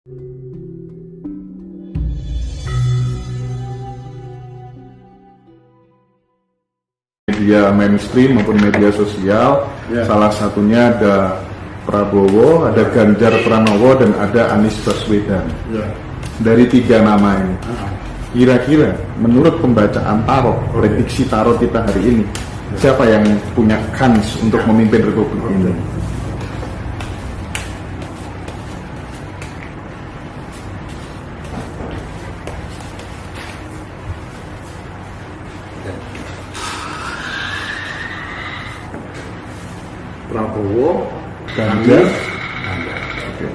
Media mainstream maupun media sosial, salah satunya ada Prabowo, ada Ganjar Pranowo, dan ada Anies Baswedan. Dari 3 nama ini, kira-kira menurut pembacaan tarot, prediksi tarot kita hari ini, siapa yang punya kans untuk memimpin Republik ini? Prabowo, Ganjar, Oke.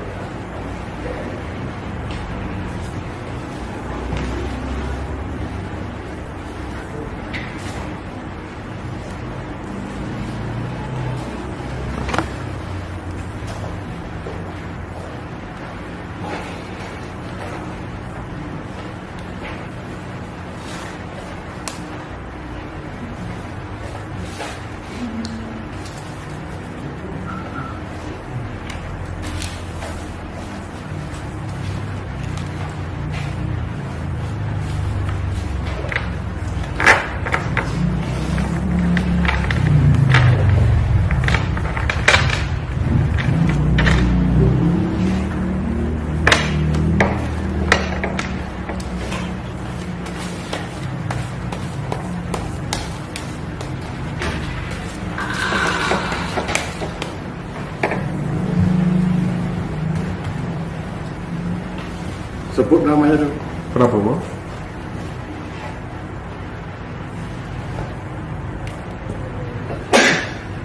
Sebut namanya dulu. Prabowo,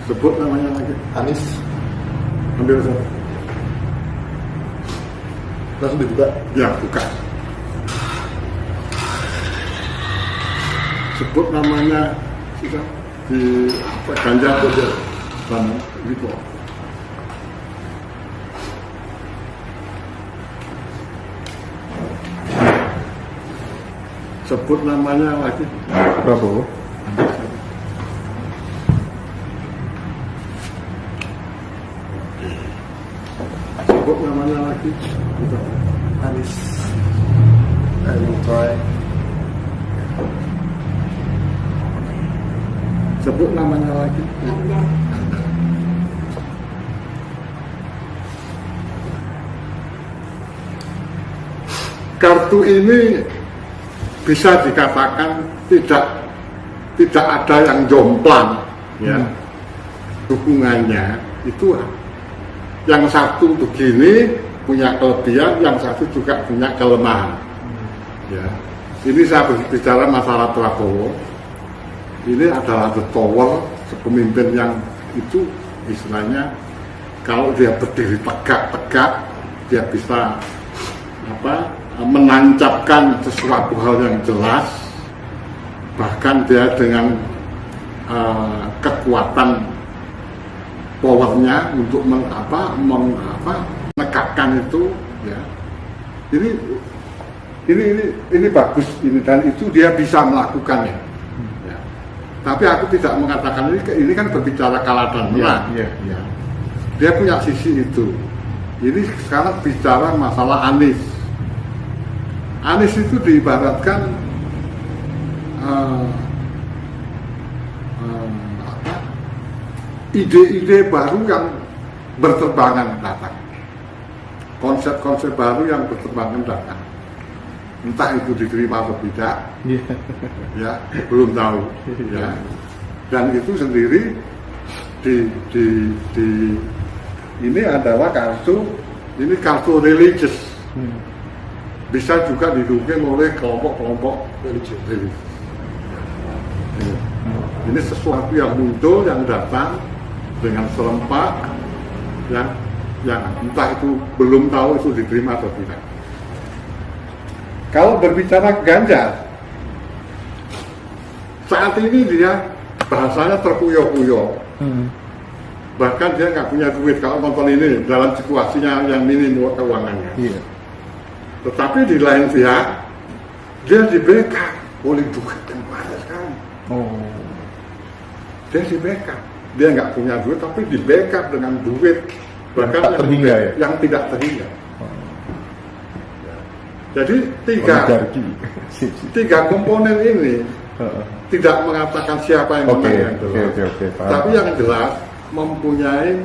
Sebut namanya lagi. Anies, Ambil satu. langsung dibuka. Ya, buka. Sebut namanya sudah di apa, Ganjar aja. Sana gitu. Sebut namanya lagi. Prabowo, Sebut namanya lagi. Gitu. Anies, I will try. Sebut namanya lagi. Kartu ini bisa dikatakan tidak ada yang jomplang, ya. Hubungannya itu yang satu begini punya kelebihan, yang satu juga punya kelemahan. Ya. Ini saya berbicara masalah Prabowo. Ini adalah the power, pemimpin yang itu istilahnya kalau dia berdiri tegak-tegak, dia bisa menancapkan sesuatu hal yang jelas, bahkan dia dengan kekuatan powernya untuk menegakkan itu, ya. Ini bagus ini, dan itu dia bisa melakukannya. Ya. Tapi aku tidak mengatakan ini kan berbicara kalah dan menang. Ya. Dia punya sisi itu. Ini sekarang bicara masalah Anies. Anies itu diibaratkan ide-ide baru yang berterbangan datang, konsep-konsep baru yang berterbangan datang, entah itu diterima atau tidak, ya belum tahu, ya. Dan itu sendiri ini adalah kartu religius. Bisa juga didukung oleh kelompok-kelompok religius. Ini sesuatu yang muncul, yang datang dengan serempak, yang entah itu belum tahu itu diterima atau tidak. Kalau berbicara Ganjar, saat ini dia bahasanya terpuyok-puyok. Bahkan dia nggak punya duit kalau nonton ini dalam situasinya yang minim keuangannya. Tetapi di lain pihak dia di backup oleh duit yang banyak sekali. Dia di backup, dia nggak punya duit tapi di backup dengan duit bahkan yang tidak terhingga. Yang tidak terhingga. Jadi oligarki. tiga komponen ini tidak mengatakan siapa yang menang yang jelas. Paham. Tapi yang jelas mempunyai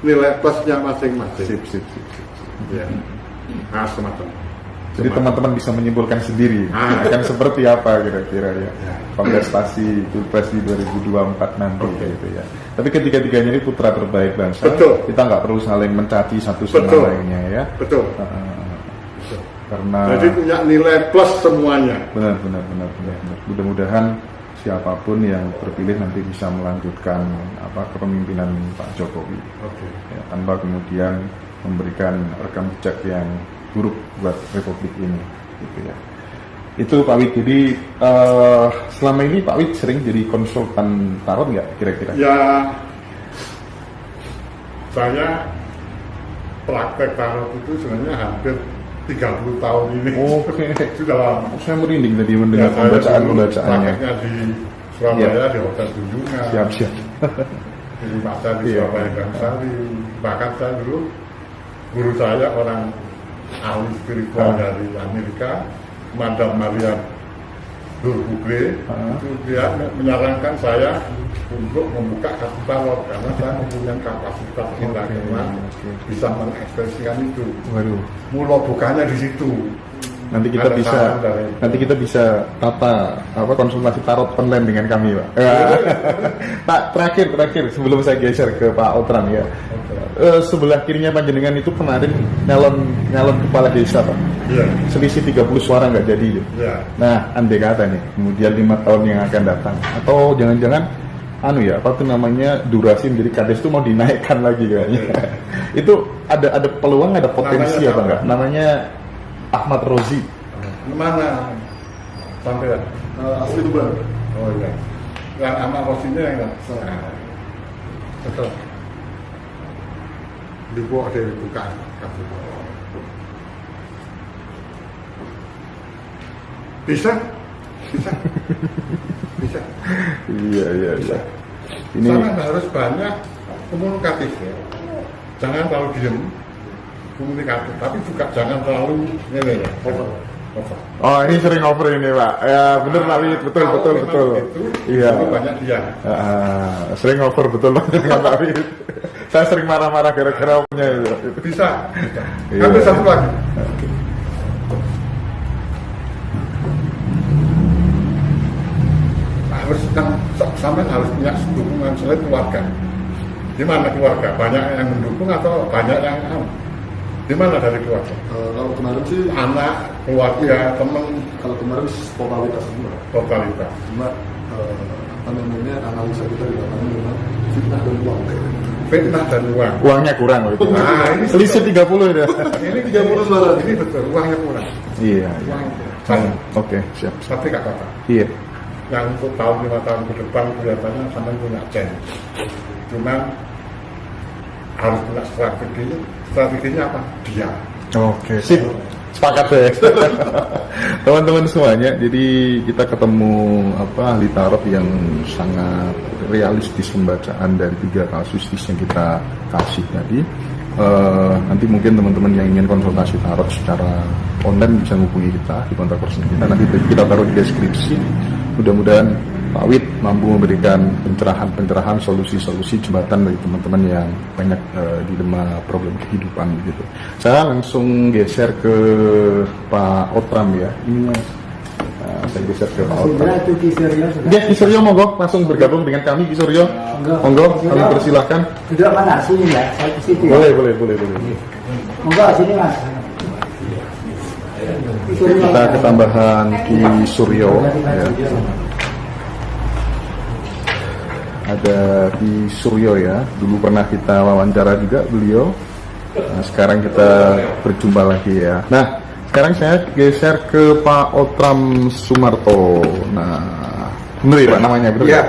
nilai plusnya masing-masing. Sip. Ya. Nah, semacam. Jadi teman-teman bisa menyimpulkan sendiri akan seperti apa kira-kira ya kontestasi Pilpres di 2024 nanti gitu ya. Tapi ketiga-tiganya ini putra terbaik bangsa. Betul. Kita nggak perlu saling mencaci satu sama lainnya ya. Betul. Karena jadi punya nilai plus semuanya. Benar. Mudah-mudahan siapapun yang terpilih nanti bisa melanjutkan kepemimpinan Pak Jokowi. Ya, tanpa kemudian memberikan rekam jejak yang buruk buat Republik ini, gitu ya. Itu Pak Wid. Jadi selama ini Pak Wid sering jadi konsultan tarot nggak kira-kira? Ya, saya praktek tarot itu sebenarnya hampir 30 tahun ini. Oke. Sudah lama. Saya merinding tadi mendengar pembacaan-pembacaannya. Prakteknya di Surabaya, di Hotel Tunjungan. Siap. Di pasar di Surabaya Gangsari. Bahkan saya dulu, guru saya orang ahli spiritual dari Amerika, Madam Maria Durbugle, itu dia menyarankan saya untuk membuka kartu tarot karena saya mempunyai kapasitas intelektual bisa mengekspresikan itu. Waduh. Mula bukanya di situ. Nanti kita bisa tata konsultasi tarot online dengan kami, Pak. Pak, terakhir sebelum saya geser ke Pak Outram ya. Sebelah kirinya panjenengan itu kemarin nyalon kepala desa, Pak. Iya. Selisih 30 suara nggak jadi. Iya. Nah, andai kata nih, kemudian 5 tahun yang akan datang, atau jangan-jangan durasi menjadi kades itu mau dinaikkan lagi kayaknya. Itu ada peluang, ada potensi apa enggak? Namanya Ahmad Rozi. Mana sampai asli Tuban. Oh iya. Yang Ahmad Rozinya yang betul. Dibuka dari bukaan kasus. Bisa. Iya. Ini sangat harus banyak komunikatif ya. Jangan terlalu diem komunikatif, tapi juga jangan terlalu over. Oh, ini sering over ini, Pak. Ya, benar Pak Wid, betul. Iya. Banyak dia. Sering over betul Pak Wid. Saya sering marah-marah gara-gara punya itu. Bisa. Iya. Ambil satu lagi. Sampai harus punya dukungan selain keluarga. Di mana keluarga? Banyak yang mendukung atau banyak yang di mana dari keluarga? Kalau kemarin sih anak, keluarga, teman. Kalau kemarin totalitas semua. Totalitas. Cuma analisa kita di lapangan memang fitnah dan uang. Fitnah dan uang. Uangnya kurang loh itu. Nah, ini selisih 30 ya. Ini 30 suara. Ini betul, uangnya kurang. Iya. Oke, siap. Tapi kak kata. Iya. Yang untuk tahun 5 tahun ke depan kelihatannya sampai punya chance. Cuma harus punya strategi. Strateginya apa? Dia. Oke, sip. Sepakat ya. Teman-teman semuanya, jadi kita ketemu ahli tarot yang sangat realistis pembacaan dari 3 kasustis yang kita kasih tadi. Nanti mungkin teman-teman yang ingin konsultasi tarot secara online bisa menghubungi kita di kontak person kita. Nanti kita taruh di deskripsi. Mudah-mudahan Pak Wid mampu memberikan pencerahan, solusi-solusi jembatan bagi teman-teman yang banyak dilema problem kehidupan gitu. Saya langsung geser ke Pak Outram ya. Ini saya geser ke Pak Outram. Ya, Ki Suryo monggo langsung bergabung dengan kami, Ki Suryo. Monggo, kami persilahkan. Duduk mana sini ya? Saya ke situ. Boleh. Monggo sini Mas. Kita ketambahan Ki Suryo ya. Ada Ki Suryo ya, dulu pernah kita wawancara juga beliau. Nah, sekarang kita berjumpa lagi ya. Nah, sekarang saya geser ke Pak Outram Sumarto. Nah, benar ya Pak namanya, benar ya?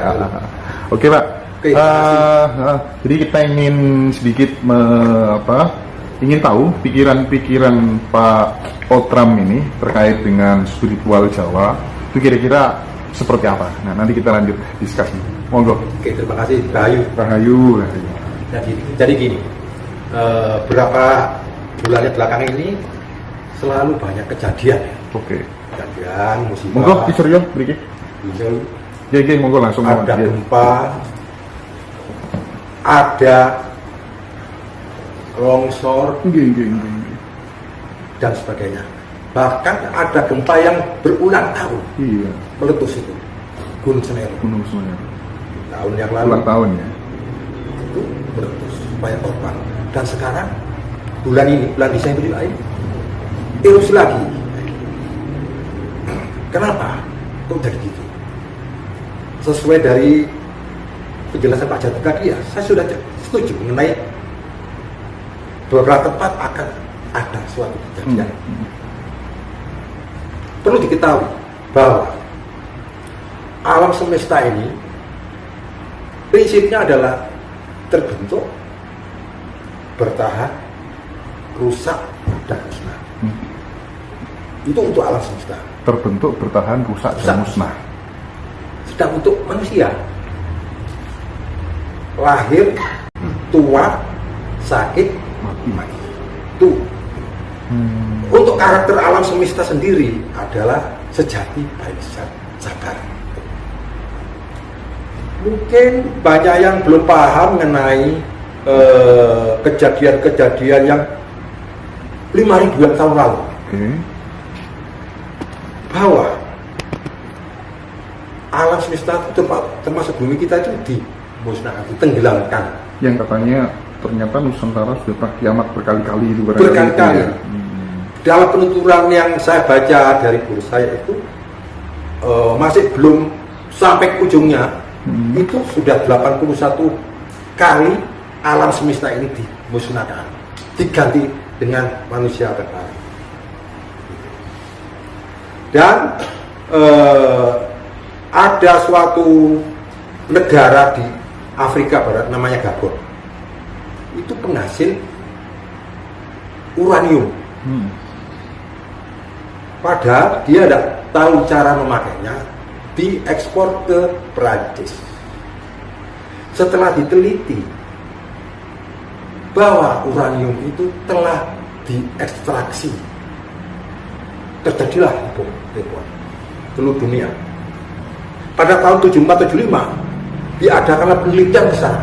Oke Pak. Jadi kita ingin sedikit ingin tahu pikiran-pikiran Pak Outram ini terkait dengan spiritual Jawa itu kira-kira seperti apa? Nah, nanti kita lanjut diskusi. Monggo. Oke, terima kasih Rahayu. Rahayu. Jadi gini, berapa bulan belakangan ini selalu banyak kejadian. Oke. Kejadian musibah. Monggo Kiseryo mriki. Ya, monggo langsung Ada ya. gempa, ada longsor Nggih. dan sebagainya. Bahkan ada gempa yang berulang tahun Iya, meletus itu, Gunung Semeru. Gunung Semeru. Tahun yang lalu Ulang tahun ya. itu meletus banyak korban. Dan sekarang bulan ini, bulan Desember ini erupsi lagi. Kenapa? Kok jadi gitu? Sesuai dari penjelasan Pak Jati tadi ya, saya sudah setuju mengenai beberapa tempat akan ada suatu kejadian. Perlu diketahui bahwa alam semesta ini prinsipnya adalah terbentuk, bertahan, rusak, dan musnah. Itu untuk alam semesta. Terbentuk, bertahan, rusak, dan musnah. Sedang untuk manusia, lahir, tua, sakit, mati. Itu. Untuk karakter alam semesta sendiri adalah sejati, baik, sabar. Mungkin banyak yang belum paham mengenai kejadian-kejadian yang 5.000 tahun lalu. Bahwa alam semesta termasuk bumi kita itu dimusnahkan, ditenggelamkan. Yang katanya ternyata Nusantara sudah pernah kiamat berkali-kali itu. Berkali-kali. Ya. Dalam penuturan yang saya baca dari guru saya itu masih belum sampai ujungnya. Itu sudah 81 kali alam semesta ini dimusnahkan, diganti dengan manusia terbaru. Dan ada suatu negara di Afrika Barat namanya Gabon. Itu penghasil uranium. Padahal dia tidak tahu cara memakainya, diekspor ke Perancis. Setelah diteliti bahwa uranium itu telah diekstraksi, terjadilah heboh seluruh dunia. Pada tahun 74-75 diadakanlah penelitian besar.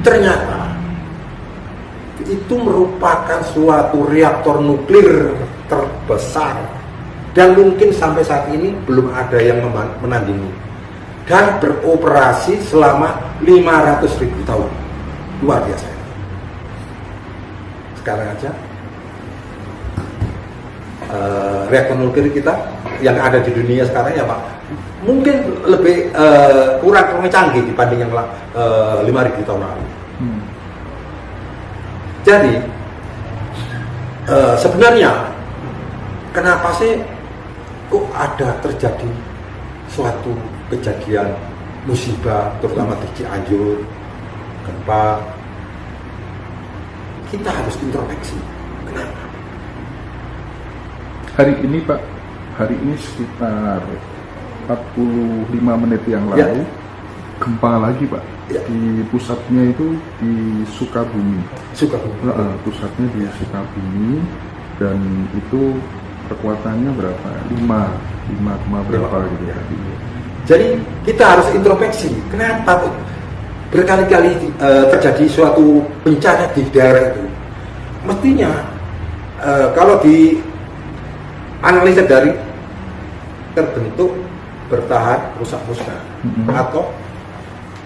Ternyata itu merupakan suatu reaktor nuklir terbesar dan mungkin sampai saat ini belum ada yang menandingi, dan beroperasi selama 500.000 tahun. Luar biasa. Sekarang aja reaktor nuklir kita yang ada di dunia sekarang ya Pak, mungkin lebih kurang canggih dibanding yang 5.000 tahun lalu. Jadi sebenarnya kenapa sih kok ada terjadi suatu kejadian musibah, terutama di Cianjur, gempa? Kita harus introspeksi. Kenapa? Hari ini Pak, sekitar 45 menit yang lalu, gempa lagi Pak. Di pusatnya itu di Sukabumi. Pusatnya di Sukabumi, dan itu kekuatannya berapa? 5 berapa gitu ya. Jadi kita harus introspeksi. Kenapa berkali-kali terjadi suatu bencana di daerah itu? Mestinya kalau di analisa dari terbentuk, bertahan, rusak musnah, atau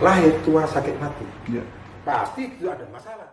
lahir, tua, sakit, mati, pasti itu ada masalah.